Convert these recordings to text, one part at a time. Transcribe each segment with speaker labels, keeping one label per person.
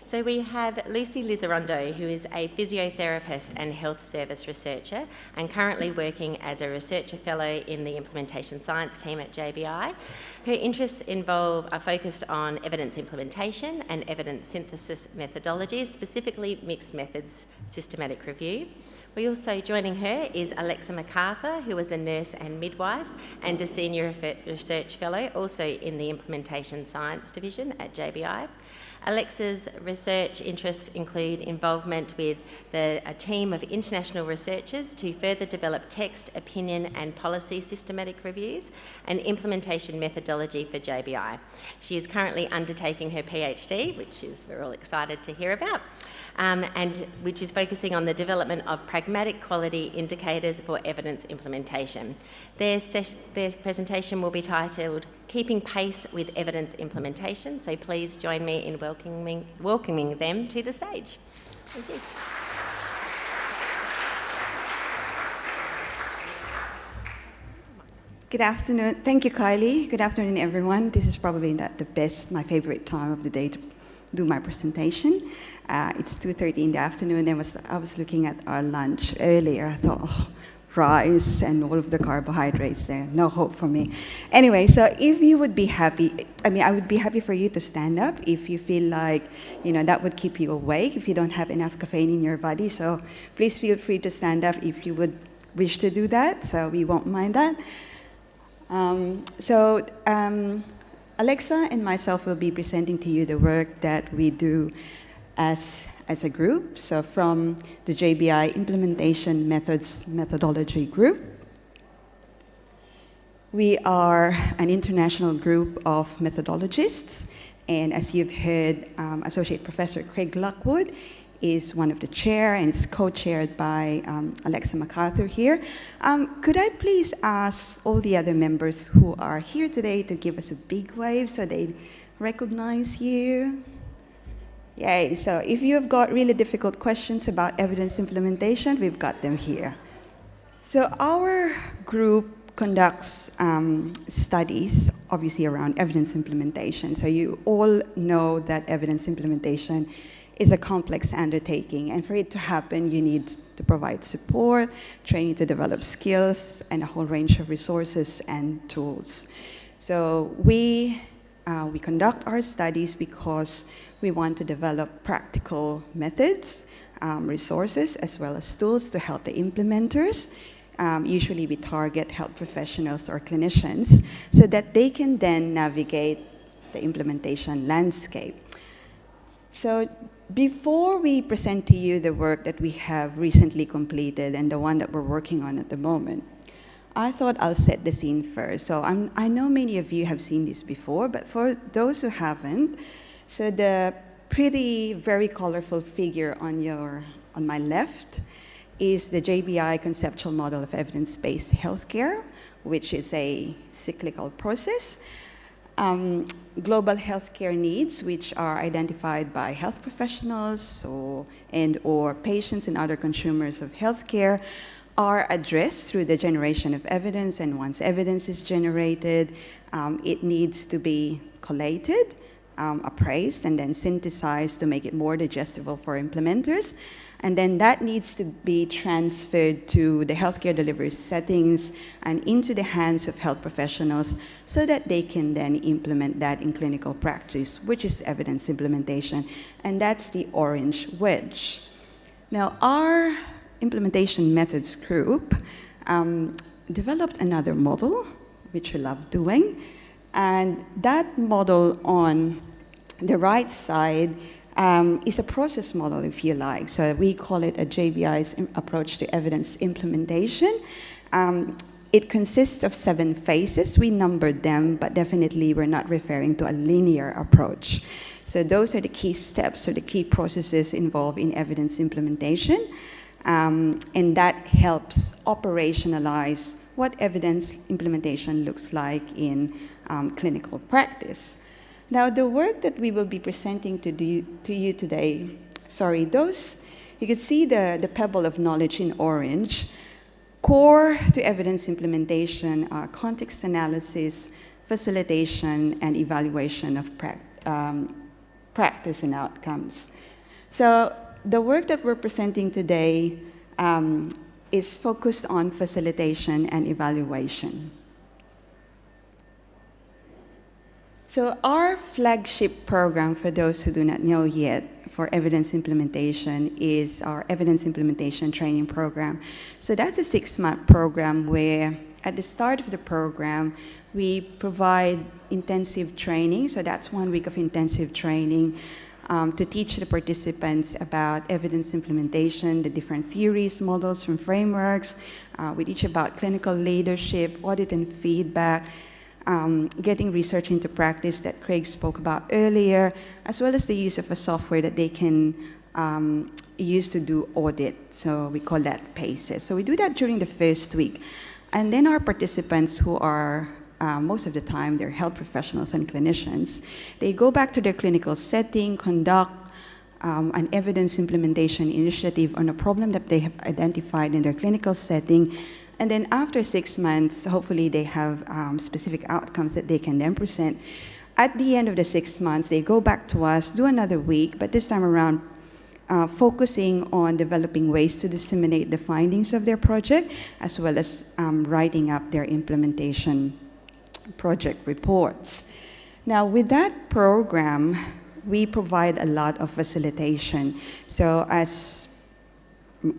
Speaker 1: So we have Lucy Lizarondo, who is a physiotherapist and health service researcher and currently working as a researcher fellow in the implementation science team at JBI. Her interests are focused on evidence implementation and evidence synthesis methodologies, specifically mixed methods systematic review. We also, joining her, is Alexa MacArthur, who is a nurse and midwife and a senior research fellow, also in the implementation science division at JBI. Alexa's research interests include involvement with a team of international researchers to further develop text, opinion and policy systematic reviews and implementation methodology for JBI. She is currently undertaking her PhD, which we're all excited to hear about, and which is focusing on the development of pragmatic quality indicators for evidence implementation. Their presentation will be titled Keeping Pace with Evidence Implementation, so please join me in welcoming them to the stage. Thank you.
Speaker 2: Good afternoon. Thank you, Kylie. Good afternoon, everyone. This is probably my favorite time of the day to do my presentation. It's 2:30 in the afternoon, and I was looking at our lunch earlier. I thought, rice and all of the carbohydrates there, no hope for me. Anyway, so if you would be happy, I would be happy for you to stand up if you feel like, that would keep you awake, if you don't have enough caffeine in your body. So please feel free to stand up if you would wish to do that, so we won't mind that. Alexa and myself will be presenting to you the work that we do as a group, so from the JBI Implementation Methodology Group. We are an international group of methodologists, and as you've heard, Associate Professor Craig Lockwood is one of the chair, and it's co-chaired by Alexa MacArthur here. Could I please ask all the other members who are here today to give us a big wave so they recognize you? Yay, so if you've got really difficult questions about evidence implementation, we've got them here. So our group conducts studies, obviously, around evidence implementation. So you all know that evidence implementation is a complex undertaking, and for it to happen, you need to provide support, training to develop skills, and a whole range of resources and tools. So we conduct our studies because we want to develop practical methods, resources, as well as tools to help the implementers. Usually we target health professionals or clinicians so that they can then navigate the implementation landscape. So before we present to you the work that we have recently completed and the one that we're working on at the moment, I thought I'll set the scene first. So I know many of you have seen this before, but for those who haven't, so the very colorful figure on my left is the JBI conceptual model of evidence-based healthcare, which is a cyclical process. Global healthcare needs, which are identified by health professionals or patients and other consumers of healthcare, are addressed through the generation of evidence, and once evidence is generated, it needs to be collated, appraised, and then synthesized to make it more digestible for implementers. And then that needs to be transferred to the healthcare delivery settings and into the hands of health professionals so that they can then implement that in clinical practice, which is evidence implementation. And that's the orange wedge. Now, our implementation methods group developed another model, which we love doing. And that model on the right side is a process model, if you like. So we call it a JBI's approach to evidence implementation. It consists of 7 phases. We numbered them, but definitely we're not referring to a linear approach. So those are the key steps or the key processes involved in evidence implementation. And that helps operationalize what evidence implementation looks like in clinical practice. Now, the work that we will be presenting to you today, you can see the pebble of knowledge in orange. Core to evidence implementation are context analysis, facilitation, and evaluation of practice and outcomes. So the work that we're presenting today is focused on facilitation and evaluation. So our flagship program, for those who do not know yet, for evidence implementation is our evidence implementation training program. So that's a 6-month program where at the start of the program, we provide intensive training. So that's 1 week of intensive training to teach the participants about evidence implementation, the different theories, models, and frameworks. We teach about clinical leadership, audit and feedback, getting research into practice that Craig spoke about earlier, as well as the use of a software that they can use to do audit. So we call that PACES. So we do that during the first week. And then our participants, who are most of the time they're health professionals and clinicians, they go back to their clinical setting, conduct an evidence implementation initiative on a problem that they have identified in their clinical setting. And then after 6 months, hopefully they have specific outcomes that they can then present. At the end of the 6 months, they go back to us, do another week, but this time around focusing on developing ways to disseminate the findings of their project, as well as writing up their implementation project reports. Now, with that program, we provide a lot of facilitation. So as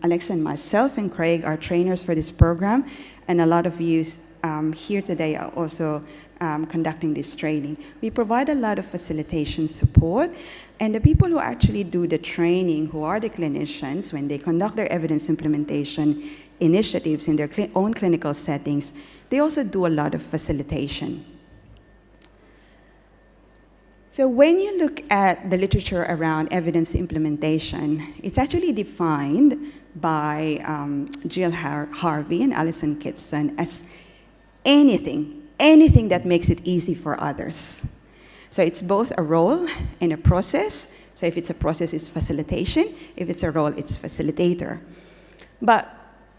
Speaker 2: Alex and myself and Craig are trainers for this program, and a lot of you here today are also conducting this training. We provide a lot of facilitation support, and the people who actually do the training, who are the clinicians, when they conduct their evidence implementation initiatives in their own clinical settings, they also do a lot of facilitation. So when you look at the literature around evidence implementation, it's actually defined by Jill Harvey and Alison Kitson as anything that makes it easy for others. So it's both a role and a process. So if it's a process, it's facilitation. If it's a role, it's facilitator. But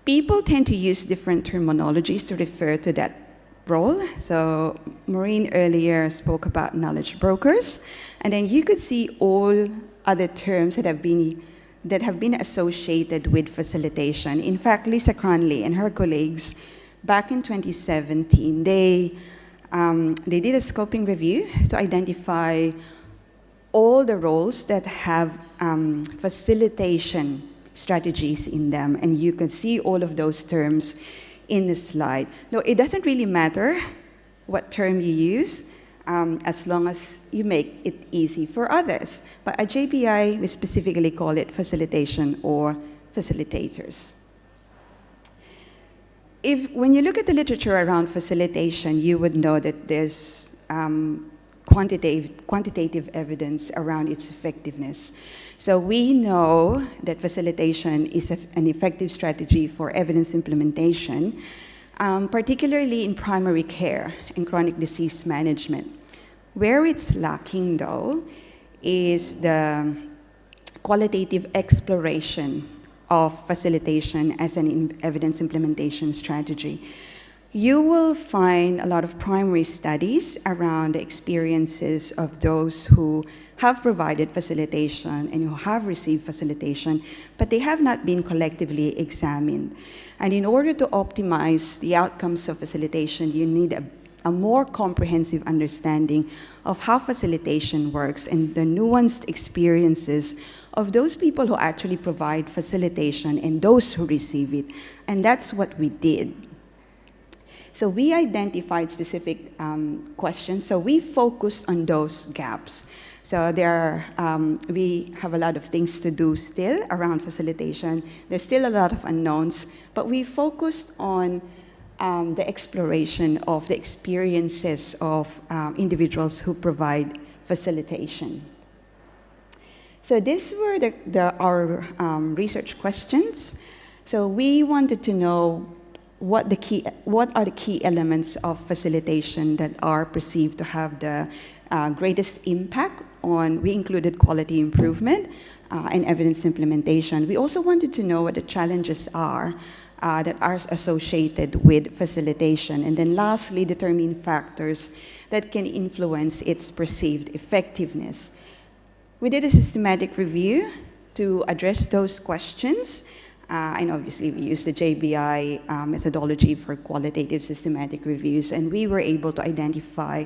Speaker 2: people tend to use different terminologies to refer to that role. So Maureen earlier spoke about knowledge brokers, and then you could see all other terms that have been associated with facilitation. In fact, Lisa Cronley and her colleagues, back in 2017, they did a scoping review to identify all the roles that have facilitation strategies in them, and you can see all of those terms in the slide. No, it doesn't really matter what term you use, as long as you make it easy for others. But at JBI, we specifically call it facilitation or facilitators. When you look at the literature around facilitation, you would know that there's quantitative evidence around its effectiveness. So we know that facilitation is an effective strategy for evidence implementation, particularly in primary care and chronic disease management. Where it's lacking, though, is the qualitative exploration of facilitation as an evidence implementation strategy. You will find a lot of primary studies around the experiences of those who have provided facilitation and who have received facilitation, but they have not been collectively examined. And in order to optimize the outcomes of facilitation, you need a more comprehensive understanding of how facilitation works and the nuanced experiences of those people who actually provide facilitation and those who receive it. And that's what we did. So we identified specific questions. So we focused on those gaps. So we have a lot of things to do still around facilitation. There's still a lot of unknowns, but we focused on the exploration of the experiences of individuals who provide facilitation. So these were our research questions. So we wanted to know what are the key elements of facilitation that are perceived to have the greatest impact on. We included quality improvement and evidence implementation. We also wanted to know what the challenges are that are associated with facilitation. And then lastly, determine factors that can influence its perceived effectiveness. we did a systematic review to address those questions. And obviously, we used the JBI methodology for qualitative systematic reviews, and we were able to identify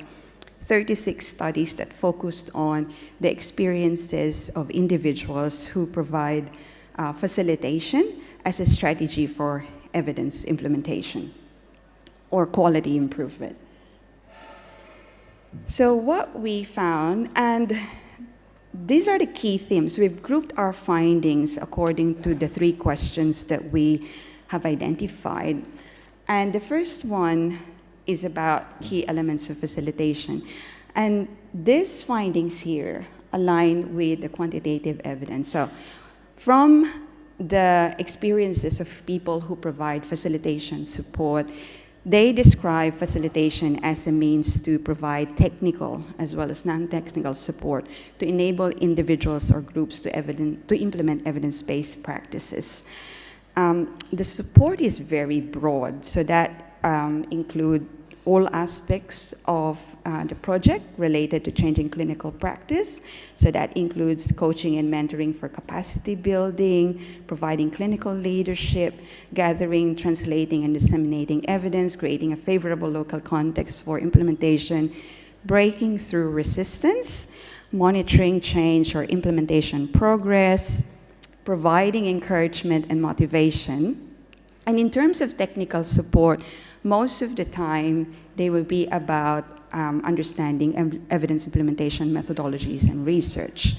Speaker 2: 36 studies that focused on the experiences of individuals who provide facilitation as a strategy for evidence implementation or quality improvement. So what we found, and these are the key themes. We've grouped our findings according to the 3 questions that we have identified. And the first one is about key elements of facilitation. And these findings here align with the quantitative evidence. So from the experiences of people who provide facilitation support, they describe facilitation as a means to provide technical as well as non-technical support to enable individuals or groups to implement evidence-based practices. The support is very broad, so that include all aspects of the project related to changing clinical practice. So that includes coaching and mentoring for capacity building, providing clinical leadership, gathering, translating, and disseminating evidence, creating a favorable local context for implementation, breaking through resistance, monitoring change or implementation progress, providing encouragement and motivation. And in terms of technical support, most of the time, they will be about understanding evidence implementation methodologies and research.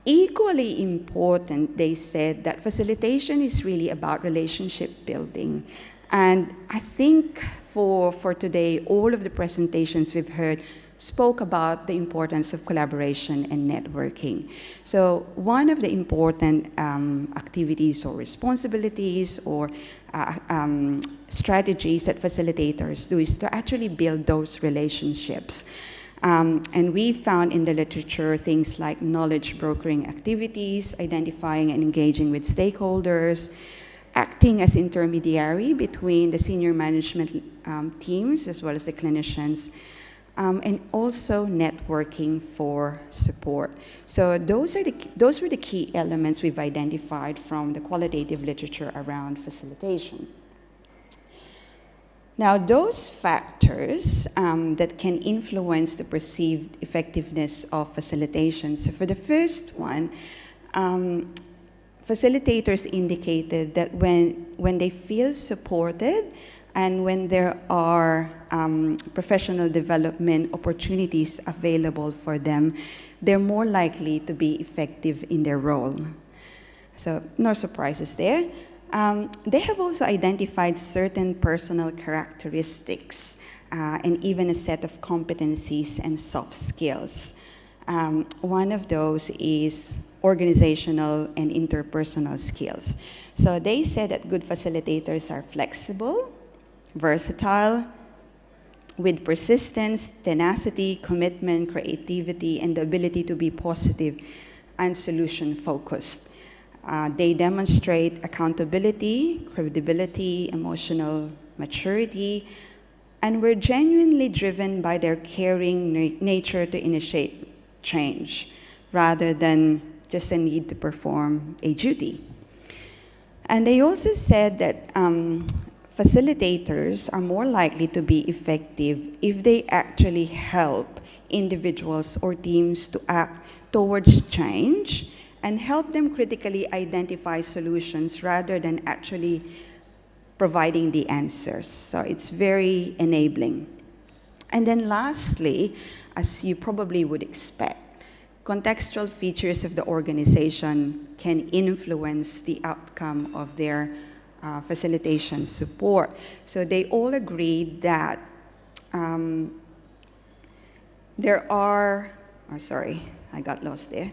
Speaker 2: Equally important, they said that facilitation is really about relationship building. And I think for today, all of the presentations we've heard spoke about the importance of collaboration and networking. So one of the important activities or responsibilities or strategies that facilitators do is to actually build those relationships. And we found in the literature things like knowledge brokering activities, identifying and engaging with stakeholders, acting as intermediary between the senior management teams as well as the clinicians, and also networking for support. So those were the key elements we've identified from the qualitative literature around facilitation. Now, those factors that can influence the perceived effectiveness of facilitation. So for the first one, facilitators indicated that when they feel supported and when there are professional development opportunities available for them, they're more likely to be effective in their role. So no surprises there. They have also identified certain personal characteristics and even a set of competencies and soft skills. One of those is organizational and interpersonal skills. So they said that good facilitators are flexible, versatile, with persistence, tenacity, commitment, creativity, and the ability to be positive and solution-focused. They demonstrate accountability, credibility, emotional maturity, and were genuinely driven by their caring nature to initiate change, rather than just a need to perform a duty. And they also said that facilitators are more likely to be effective if they actually help individuals or teams to act towards change and help them critically identify solutions rather than actually providing the answers. So it's very enabling. And then lastly, as you probably would expect, contextual features of the organization can influence the outcome of their facilitation support. So they all agreed that there are, I got lost there.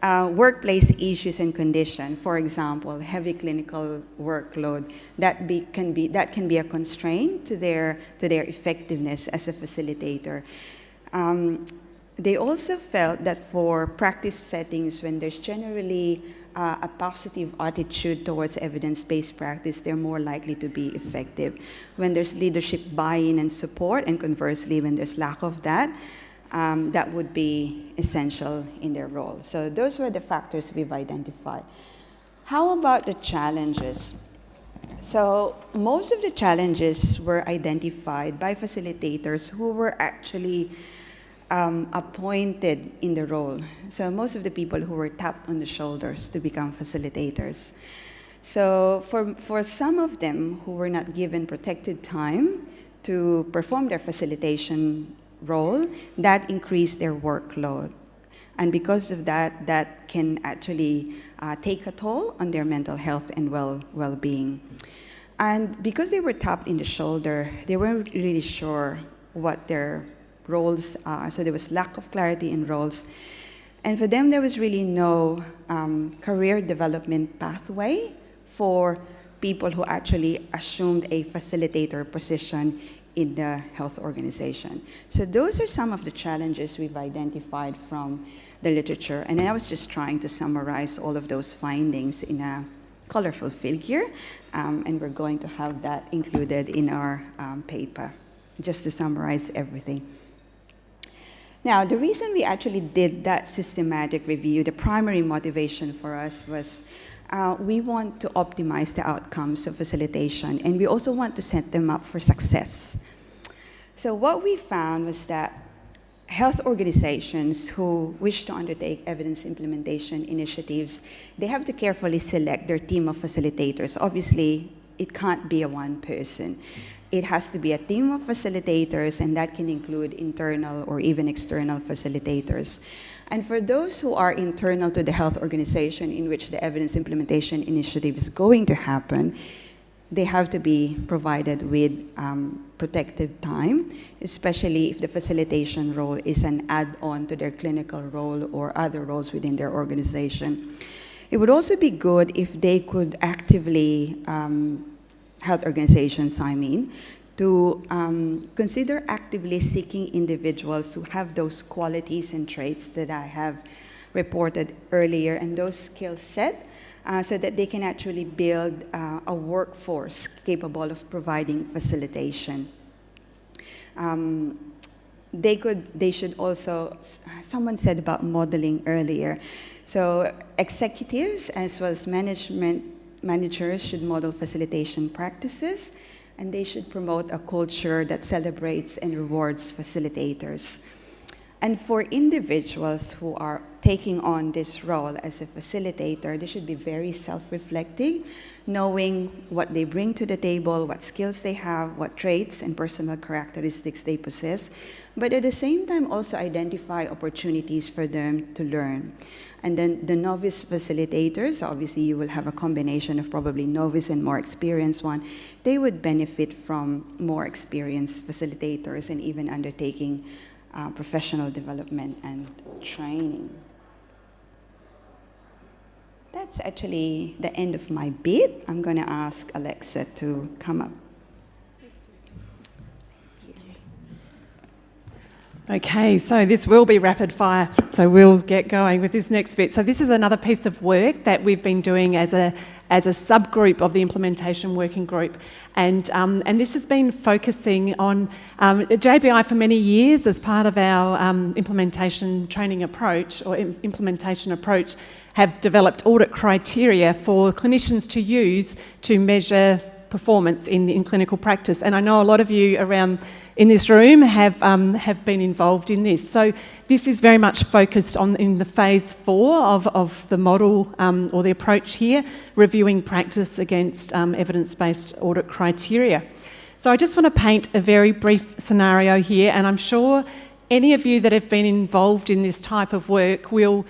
Speaker 2: Workplace issues and condition, for example, heavy clinical workload, that can be a constraint to their effectiveness as a facilitator. They also felt that for practice settings, when there's generally a positive attitude towards evidence-based practice, they're more likely to be effective. When there's leadership buy-in and support, and conversely, when there's lack of that, that would be essential in their role. So those were the factors we've identified. How about the challenges? So most of the challenges were identified by facilitators who were actually appointed in the role. So most of the people who were tapped on the shoulders to become facilitators. So for some of them who were not given protected time to perform their facilitation role, that increased their workload. And because of that, that can actually take a toll on their mental health and well-being. And because they were tapped in the shoulder, they weren't really sure what their roles are. So there was lack of clarity in roles. And for them, there was really no career development pathway for people who actually assumed a facilitator position in the health organization. So those are some of the challenges we've identified from the literature. And I was just trying to summarize all of those findings in a colorful figure. And we're going to have that included in our paper, just to summarize everything. Now, the reason we actually did that systematic review, the primary motivation for us was we want to optimize the outcomes of facilitation, and we also want to set them up for success. So what we found was that health organizations who wish to undertake evidence implementation initiatives, they have to carefully select their team of facilitators. Obviously, it can't be a one person. It has to be a team of facilitators, and that can include internal or even external facilitators. And for those who are internal to the health organization in which the evidence implementation initiative is going to happen, they have to be provided with protective time, especially if the facilitation role is an add-on to their clinical role or other roles within their organization. It would also be good if they could actively, health organizations, to consider actively seeking individuals who have those qualities and traits that I have reported earlier and those skill set, so that they can actually build a workforce capable of providing facilitation. They should also, someone said about modeling earlier, so executives as well as managers should model facilitation practices, and they should promote a culture that celebrates and rewards facilitators. And for individuals who are taking on this role as a facilitator, they should be very self-reflective, knowing what they bring to the table, what skills they have, what traits and personal characteristics they possess, but at the same time also identify opportunities for them to learn. And then the novice facilitators, obviously you will have a combination of probably novice and more experienced one, they would benefit from more experienced facilitators and even undertaking professional development and training. That's actually the end of my bit. I'm going to ask Alexa to come up.
Speaker 3: Okay, so this will be rapid fire, so we'll get going with this next bit. So this is another piece of work that we've been doing as a subgroup of the implementation working group, and this has been focusing on JBI for many years as part of our implementation training approach or implementation approach, have developed audit criteria for clinicians to use to measure performance in clinical practice. And I know a lot of you around in this room have been involved in this. So this is very much focused on in the phase 4 of the model or the approach here, reviewing practice against evidence-based audit criteria. So I just want to paint a very brief scenario here, and I'm sure any of you that have been involved in this type of work will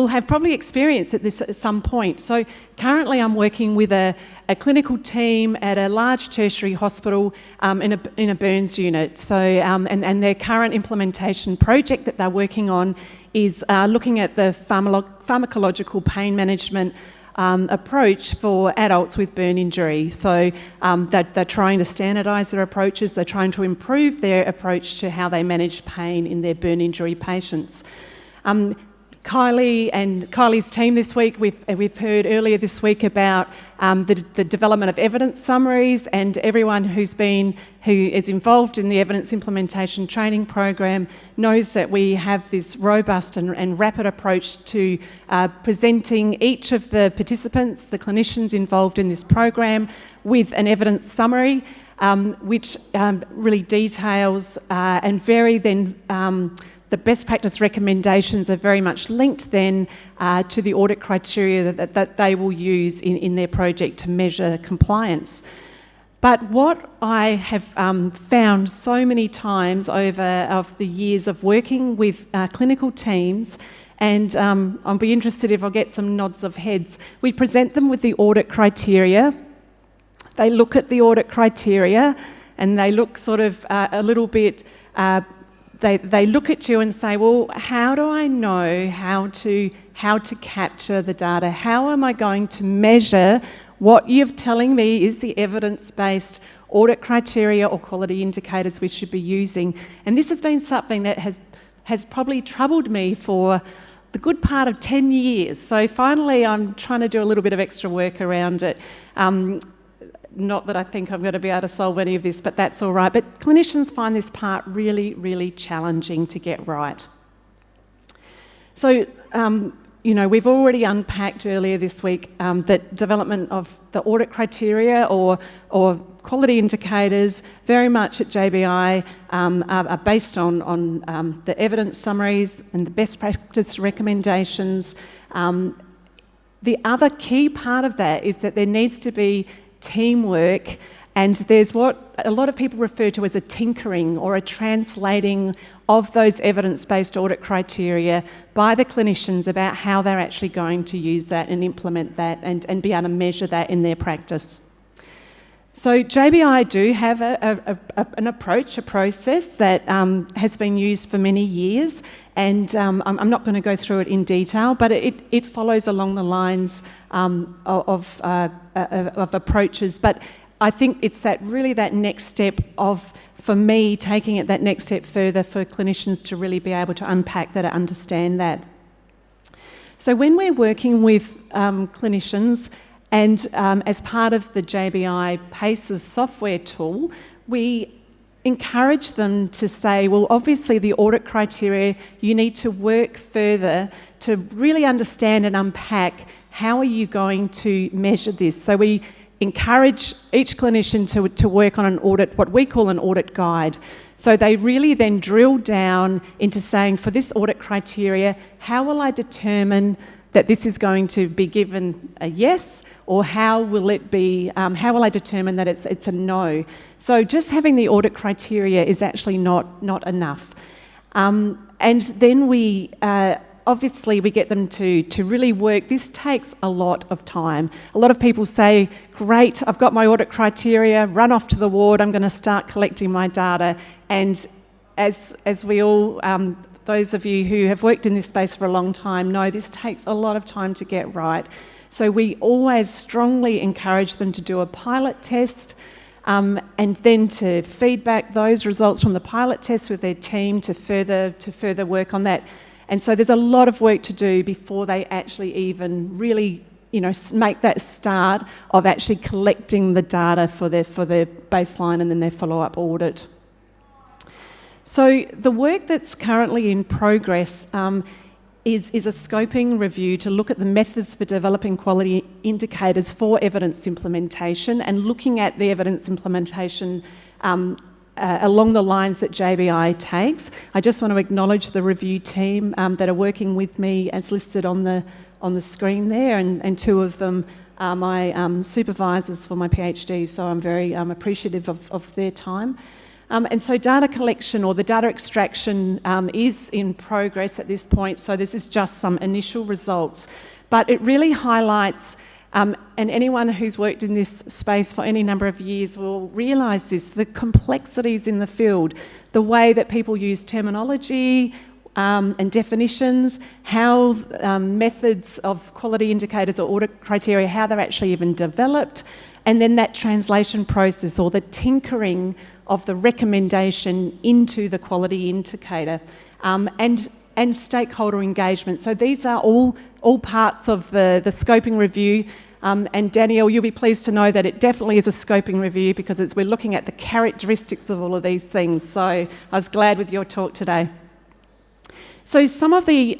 Speaker 3: have probably experienced this at some point. So currently I'm working with a clinical team at a large tertiary hospital in a burns unit. So and their current implementation project that they're working on is looking at the pharmacological pain management approach for adults with burn injury. So they're trying to standardise their approaches, they're trying to improve their approach to how they manage pain in their burn injury patients. Kylie and Kylie's team this week, we've heard earlier this week about the development of evidence summaries, and everyone who is involved in the evidence implementation training program knows that we have this robust and rapid approach to presenting each of the participants, the clinicians involved in this program, with an evidence summary, which really details and the best practice recommendations are very much linked then to the audit criteria that they will use in their project to measure compliance. But what I have found so many times over the years of working with clinical teams, and I'll be interested if I'll get some nods of heads, we present them with the audit criteria. They look at the audit criteria and they look sort of a little bit... They look at you and say, well, how do I know how to capture the data? How am I going to measure what you're telling me is the evidence-based audit criteria or quality indicators we should be using? And this has been something that has probably troubled me for the good part of 10 years. So finally, I'm trying to do a little bit of extra work around it. Not that I think I'm going to be able to solve any of this, but that's all right. But clinicians find this part really, really challenging to get right. So, we've already unpacked earlier this week that development of the audit criteria or quality indicators very much at JBI are based on the evidence summaries and the best practice recommendations. The other key part of that is that there needs to be teamwork, and there's what a lot of people refer to as a tinkering or a translating of those evidence-based audit criteria by the clinicians about how they're actually going to use that and implement that and be able to measure that in their practice. So JBI do have an approach, a process that has been used for many years, and I'm not going to go through it in detail, but it follows along the lines of approaches. But I think it's that next step for me, taking it that next step further for clinicians to really be able to unpack that and understand that. So when we're working with clinicians, and as part of the JBI PACES software tool, we encourage them to say, well, obviously the audit criteria, you need to work further to really understand and unpack how are you going to measure this. So we encourage each clinician to work on an audit, what we call an audit guide. So they really then drill down into saying, for this audit criteria, how will I determine that this is going to be given a yes, or how will it be? How will I determine that it's a no? So just having the audit criteria is actually not enough. And then we obviously we get them to really work. This takes a lot of time. A lot of people say, "Great, I've got my audit criteria. Run off to the ward. I'm going to start collecting my data." And as we all those of you who have worked in this space for a long time know this takes a lot of time to get right. So we always strongly encourage them to do a pilot test and then to feedback those results from the pilot test with their team to further work on that. And so there's a lot of work to do before they actually even really make that start of actually collecting the data for their baseline and then their follow-up audit. So the work that's currently in progress is a scoping review to look at the methods for developing quality indicators for evidence implementation and looking at the evidence implementation along the lines that JBI takes. I just want to acknowledge the review team that are working with me as listed on the screen there, and two of them are my supervisors for my PhD, so I'm very appreciative of their time. And so data collection or the data extraction is in progress at this point, so this is just some initial results. But it really highlights, and anyone who's worked in this space for any number of years will realise this, the complexities in the field, the way that people use terminology and definitions, how methods of quality indicators or audit criteria, how they're actually even developed, and then that translation process or the tinkering of the recommendation into the quality indicator. And and stakeholder engagement. So these are all parts of the scoping review. And Danielle, you'll be pleased to know that it definitely is a scoping review because we're looking at the characteristics of all of these things. So I was glad with your talk today. So some of the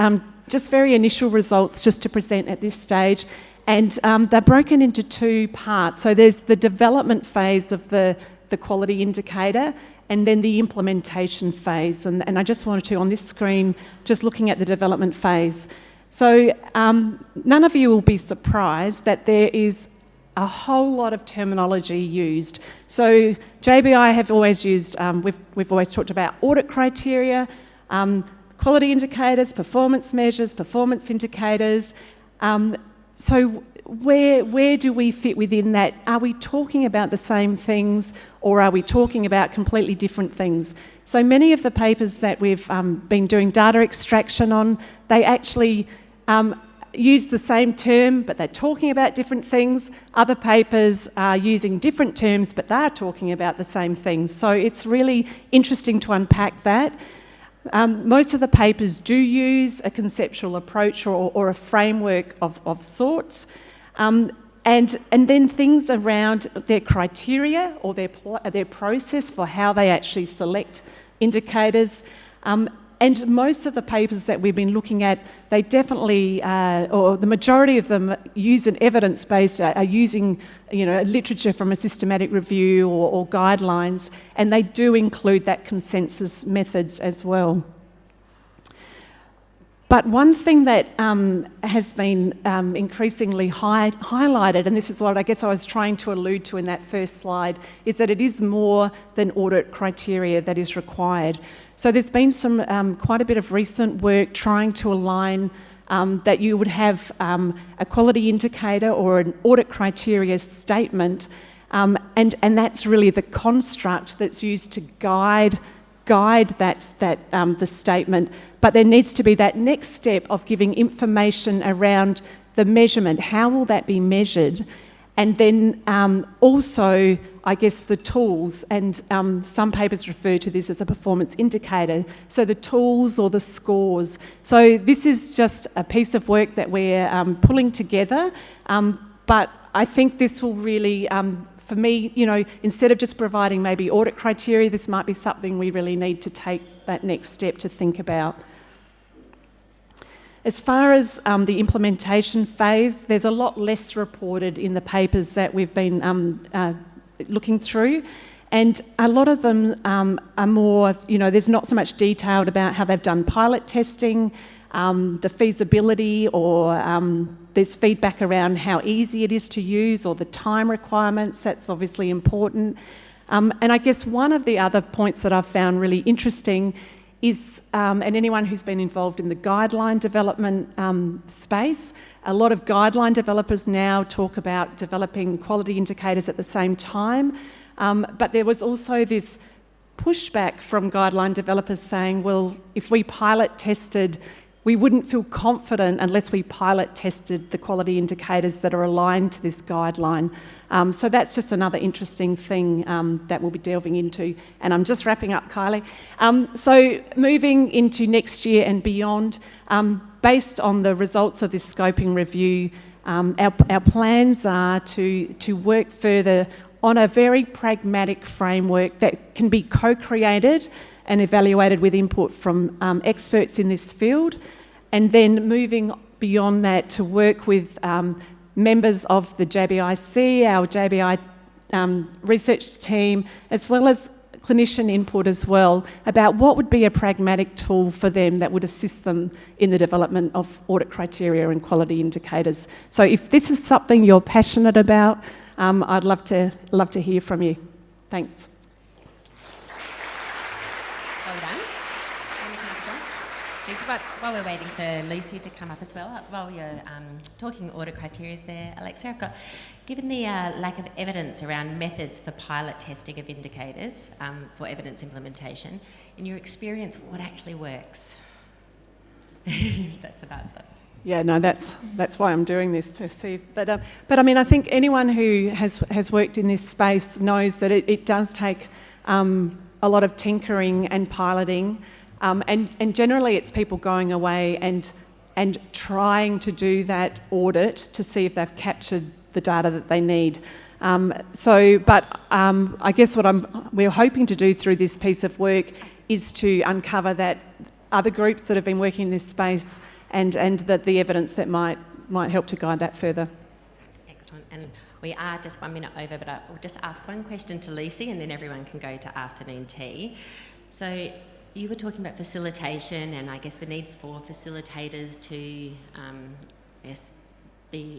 Speaker 3: just very initial results just to present at this stage, and they're broken into two parts. So there's the development phase of the quality indicator and then the implementation phase. And I just wanted to, on this screen, just looking at the development phase. So none of you will be surprised that there is a whole lot of terminology used. So JBI have always used, we've always talked about audit criteria, quality indicators, performance measures, performance indicators. So where do we fit within that? Are we talking about the same things or are we talking about completely different things? So many of the papers that we've been doing data extraction on, they actually use the same term, but they're talking about different things. Other papers are using different terms, but they're talking about the same things. So it's really interesting to unpack that. Most of the papers do use a conceptual approach or a framework of sorts. And then things around their criteria or their process for how they actually select indicators. And most of the papers that we've been looking at, they definitely, or the majority of them use an evidence-based, are using, literature from a systematic review or guidelines, and they do include that consensus methods as well. But one thing that has been increasingly highlighted, and this is what I guess I was trying to allude to in that first slide, is that it is more than audit criteria that is required. So there's been some quite a bit of recent work trying to align that you would have a quality indicator or an audit criteria statement, and that's really the construct that's used to guide the statement, but there needs to be that next step of giving information around the measurement. How will that be measured? And then also, I guess, the tools, and some papers refer to this as a performance indicator, so the tools or the scores. So this is just a piece of work that we're pulling together, but I think this will really, for me, instead of just providing maybe audit criteria, this might be something we really need to take that next step to think about. As far as the implementation phase, there's a lot less reported in the papers that we've been looking through, and a lot of them are more, there's not so much detailed about how they've done pilot testing, the feasibility, or there's feedback around how easy it is to use or the time requirements. That's obviously important. And I guess one of the other points that I've found really interesting is, and anyone who's been involved in the guideline development space, a lot of guideline developers now talk about developing quality indicators at the same time. But there was also this pushback from guideline developers saying, well, if we pilot tested, we wouldn't feel confident unless we pilot tested the quality indicators that are aligned to this guideline. So that's just another interesting thing that we'll be delving into. And I'm just wrapping up, Kylie. So moving into next year and beyond, based on the results of this scoping review, our plans are to work further on a very pragmatic framework that can be co-created and evaluated with input from experts in this field, and then moving beyond that to work with members of the JBIC, our JBI research team, as well as clinician input as well, about what would be a pragmatic tool for them that would assist them in the development of audit criteria and quality indicators. So if this is something you're passionate about, I'd love to hear from you. Thanks.
Speaker 1: Well done. While we're waiting for Lucy to come up as well, while you're talking audit criteria there, Alexa, given the lack of evidence around methods for pilot testing of indicators for evidence implementation, in your experience, what actually works? That's an answer.
Speaker 3: Yeah, no, that's why I'm doing this, to see. But I mean, I think anyone who has worked in this space knows that it does take a lot of tinkering and piloting. And generally it's people going away and trying to do that audit to see if they've captured the data that they need. I guess what we're hoping to do through this piece of work is to uncover that other groups that have been working in this space and that the evidence that might help to guide that further.
Speaker 1: Excellent. And we are just 1 minute over, but I will just ask one question to Lucy and then everyone can go to afternoon tea. So you were talking about facilitation and I guess the need for facilitators to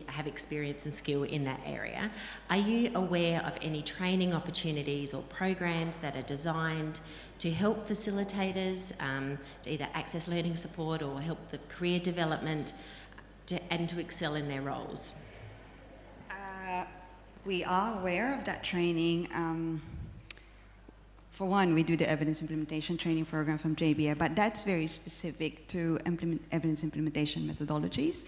Speaker 1: have experience and skill in that area. Are you aware of any training opportunities or programs that are designed to help facilitators to either access learning support or help the career development and to excel in their roles?
Speaker 2: We are aware of that training. For one, we do the evidence implementation training program from JBI, but that's very specific to evidence implementation methodologies.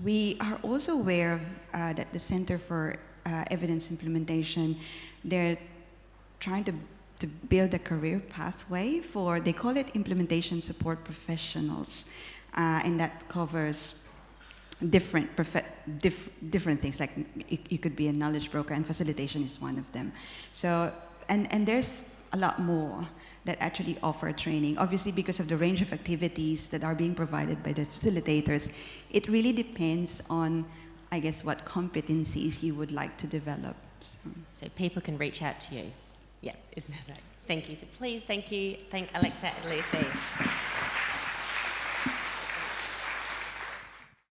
Speaker 2: We are also aware of that the Center for Evidence Implementation, they're trying to build a career pathway for, they call it implementation support professionals, and that covers different things, like you could be a knowledge broker and facilitation is one of them. So, and there's a lot more that actually offer training. Obviously, because of the range of activities that are being provided by the facilitators, it really depends on, I guess, what competencies you would like to develop.
Speaker 1: So people can reach out to you. Yeah, isn't that right? Thank you. So please, thank you. Thank Alexa and Lucy.